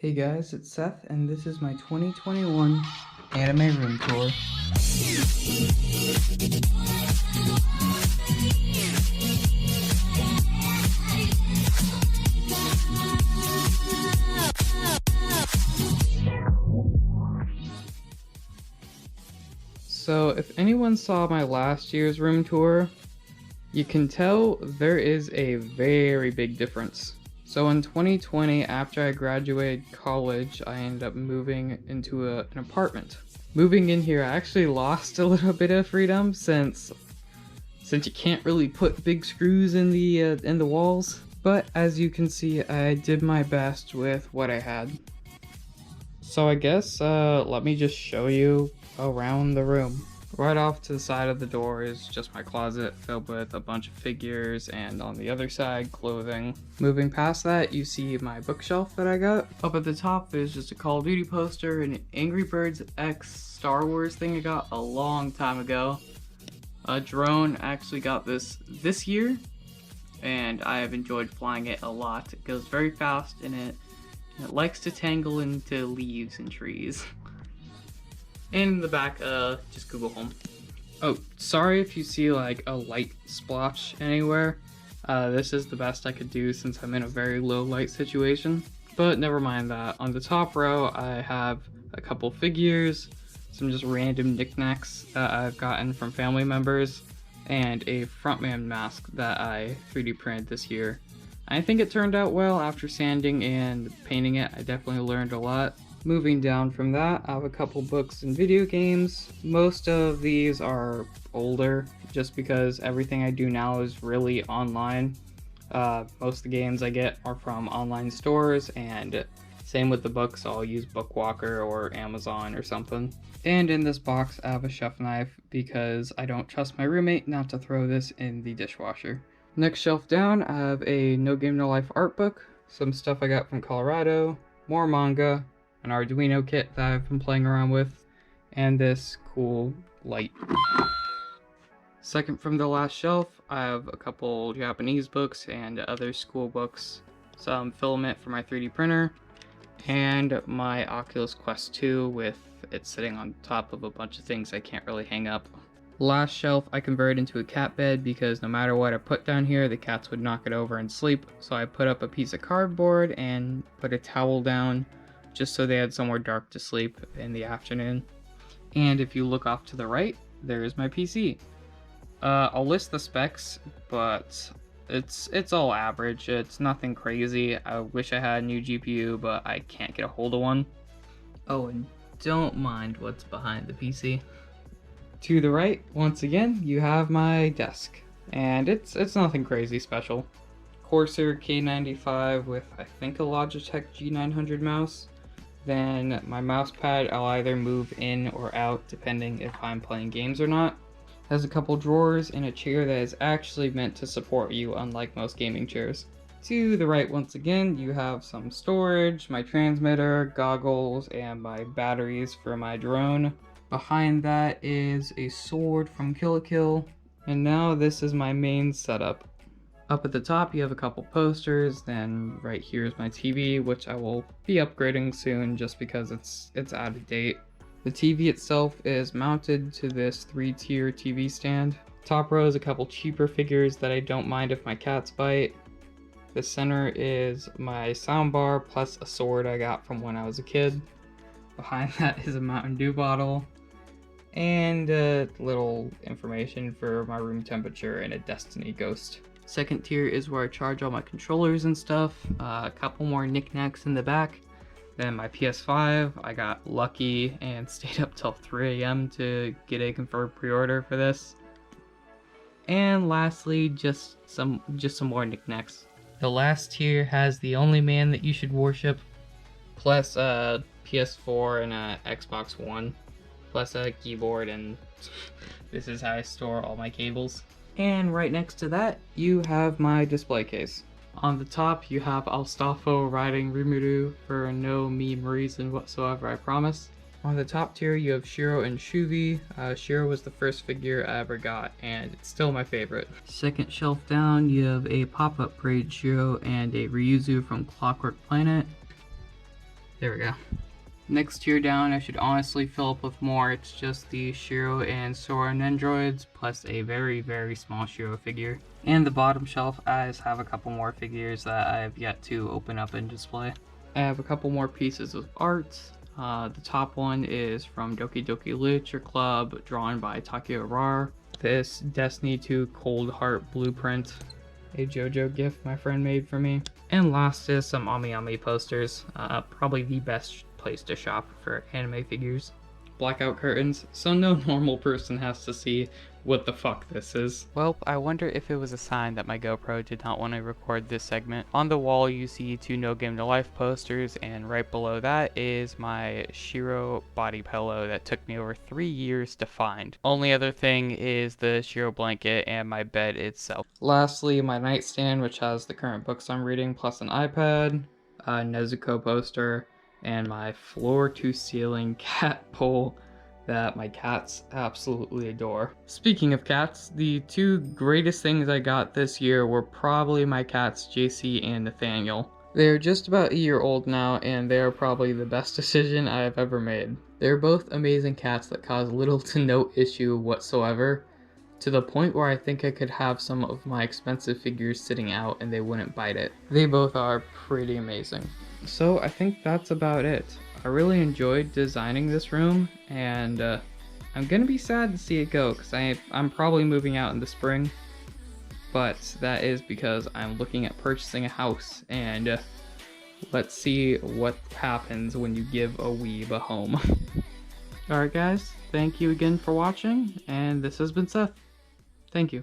Hey guys, it's Seth, and this is my 2021 anime room tour. So if anyone saw my last year's room tour, you can tell there is a very big difference. So in 2020, after I graduated college, I ended up moving into an apartment. Moving in here, I actually lost a little bit of freedom since you can't really put big screws in the walls. But as you can see, I did my best with what I had. So I guess let me just show you around the room. Right off to the side of the door is just my closet filled with a bunch of figures, and on the other side, clothing. Moving past that, you see my bookshelf that I got. Up at the top is just a Call of Duty poster and an Angry Birds X Star Wars thing I got a long time ago. A drone, actually got this year, and I have enjoyed flying it a lot. It goes very fast and it likes to tangle into leaves and trees. And in the back, just Google Home. Oh, sorry if you see like a light splotch anywhere. This is the best I could do since I'm in a very low light situation. But never mind that. On the top row, I have a couple figures, some just random knickknacks that I've gotten from family members, and a frontman mask that I 3D printed this year. I think it turned out well after sanding and painting it. I definitely learned a lot. Moving down from that, I have a couple books and video games. Most of these are older, just because everything I do now is really online. Most of the games I get are from online stores, and same with the books. I'll use Bookwalker or Amazon or something. And in this box, I have a chef knife because I don't trust my roommate not to throw this in the dishwasher. Next shelf down, I have a No Game No Life art book, some stuff I got from Colorado, more manga, an Arduino kit that I've been playing around with, and this cool light. Second from the last shelf, I have a couple Japanese books and other school books, some filament for my 3D printer, and my Oculus Quest 2 with it sitting on top of a bunch of things I can't really hang up. Last shelf I converted into a cat bed because no matter what I put down here, the cats would knock it over and sleep, so I put up a piece of cardboard and put a towel down just so they had somewhere dark to sleep in the afternoon. And if you look off to the right, there is my PC. I'll list the specs, but it's all average. It's nothing crazy. I wish I had a new GPU, but I can't get a hold of one. Oh, and don't mind what's behind the PC. To the right, once again, you have my desk, and it's nothing crazy special. Corsair K95 with I think a Logitech G900 mouse. Then my mouse pad I'll either move in or out depending if I'm playing games or not. Has a couple drawers and a chair that is actually meant to support you, unlike most gaming chairs. To the right once again, you have some storage, my transmitter, goggles, and my batteries for my drone. Behind that is a sword from Kill la Kill, and now this is my main setup. Up at the top you have a couple posters, then right here is my TV, which I will be upgrading soon just because it's out of date. The TV itself is mounted to this 3-tier TV stand. Top row is a couple cheaper figures that I don't mind if my cats bite. The center is my soundbar plus a sword I got from when I was a kid. Behind that is a Mountain Dew bottle, and a little information for my room temperature and a Destiny ghost. Second tier is where I charge all my controllers and stuff, a couple more knickknacks in the back. Then my PS5, I got lucky and stayed up till 3 AM to get a confirmed pre-order for this. And lastly, just some more knickknacks. The last tier has the only man that you should worship, plus a PS4 and a Xbox One, plus a keyboard, and this is how I store all my cables. And right next to that, you have my display case. On the top, you have Alstafo riding Rimuru for no meme reason whatsoever, I promise. On the top tier, you have Shiro and Shuvi. Shiro was the first figure I ever got, and it's still my favorite. Second shelf down, you have a pop-up braid Shiro and a Ryuzu from Clockwork Planet. There we go. Next tier down, I should honestly fill up with more. It's just the Shiro and Sora Nendroids, plus a very, very small Shiro figure. And the bottom shelf, I just have a couple more figures that I have yet to open up and display. I have a couple more pieces of art. The top one is from Doki Doki Literature Club, drawn by Takeo Rar. This Destiny 2 Cold Heart blueprint, a JoJo gift my friend made for me. And last is some Ami Ami posters, probably the best place to shop for anime figures. Blackout curtains, so no normal person has to see what the fuck this is. Well, I wonder if it was a sign that my GoPro did not want to record this segment. On the wall you see 2 No Game No Life posters, and right below that is my Shiro body pillow that took me over 3 years to find. Only other thing is the Shiro blanket and my bed itself. Lastly, my nightstand, which has the current books I'm reading plus an iPad, a Nezuko poster, and my floor-to-ceiling cat pole that my cats absolutely adore. Speaking of cats, the 2 greatest things I got this year were probably my cats JC and Nathaniel. They're just about a year old now, and they are probably the best decision I have ever made. They're both amazing cats that cause little to no issue whatsoever, to the point where I think I could have some of my expensive figures sitting out and they wouldn't bite it. They both are pretty amazing. So I think that's about it. I really enjoyed designing this room, and I'm gonna be sad to see it go because I'm probably moving out in the spring, but that is because I'm looking at purchasing a house, and let's see what happens when you give a weeb a home. Alright guys, thank you again for watching, and this has been Seth. Thank you.